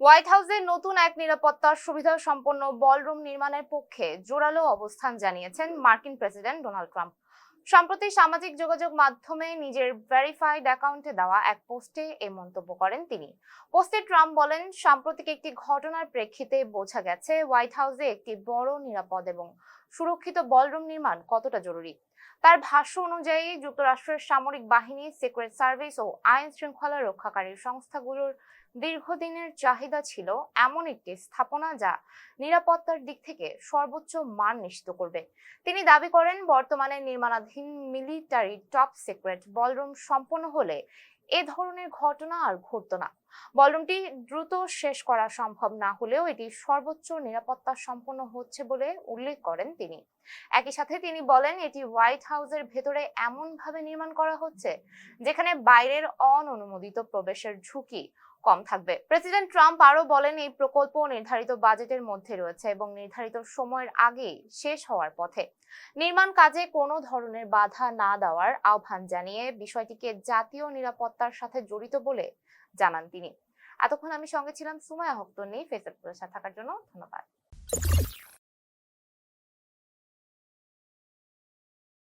White হাউসের নতুন এক নিরাপত্তা সুবিধা সম্পন্ন বলরুম নির্মাণের পক্ষে জোরালো অবস্থান জানিয়েছেন মার্কিন প্রেসিডেন্ট ডোনাল্ড ট্রাম্প। সম্প্রতি সামাজিক যোগাযোগ মাধ্যমে নিজের ভেরিফাইড অ্যাকাউন্টে দেওয়া এক পোস্টে এই মন্তব্য করেন তিনি। পোস্টে ট্রাম্প বলেন, সাম্প্রতিক একটি ঘটনার প্রেক্ষিতে বোঝা গেছে হোয়াইট হাউসে একটি বড়, নিরাপদ এবং সুরক্ষিত বলরুম নির্মাণ কতটা জরুরি। তার ভাষ্য অনুযায়ী যুক্তরাষ্ট্রের সামরিক বাহিনী, সিক্রেট সার্ভিস ও আইন শৃঙ্খলা রক্ষাকারী সংস্থাগুলোর দীর্ঘদিনের চাহিদা ছিল এমন একটি স্থাপনা যা নিরাপত্তার দিক থেকে সর্বোচ্চ মান নিশ্চিত করবে। তিনি দাবি করেন, বর্তমানে নির্মাণাধীন মিলিটারি টপ সিক্রেট বলরুম সম্পন্ন হলে এ ধরনের ঘটনা আর ঘটতো না। বলরুমটি দ্রুত শেষ করা সম্ভব না হলেও এটি সর্বোচ্চ নিরাপত্তা সম্পন্ন হচ্ছে বলে উল্লেখ করেন তিনি। একই সাথে তিনি বলেন, এটি হোয়াইট হাউসের ভেতরে এমন ভাবে নির্মাণ করা হচ্ছে যেখানে বাইরের অননুমোদিত প্রবেশের ঝুঁকি কম থাকবে। প্রেসিডেন্ট ট্রাম্প আরো বলেন, এই প্রকল্প নির্ধারিত বাজেটের মধ্যে রয়েছে এবং নির্ধারিত সময়ের আগেই শেষ হওয়ার পথে। নির্মাণ কাজে কোনো ধরনের বাধা না দেওয়ার আহ্বান জানিয়ে বিষয়টিকে জাতীয় নিরাপত্তার সাথে জড়িত বলে জানান তিনি। এতক্ষণ আমি সঙ্গে ছিলাম সুমাইয়া হক তন্নি। ফেসবুকের সাথে থাকার জন্য ধন্যবাদ।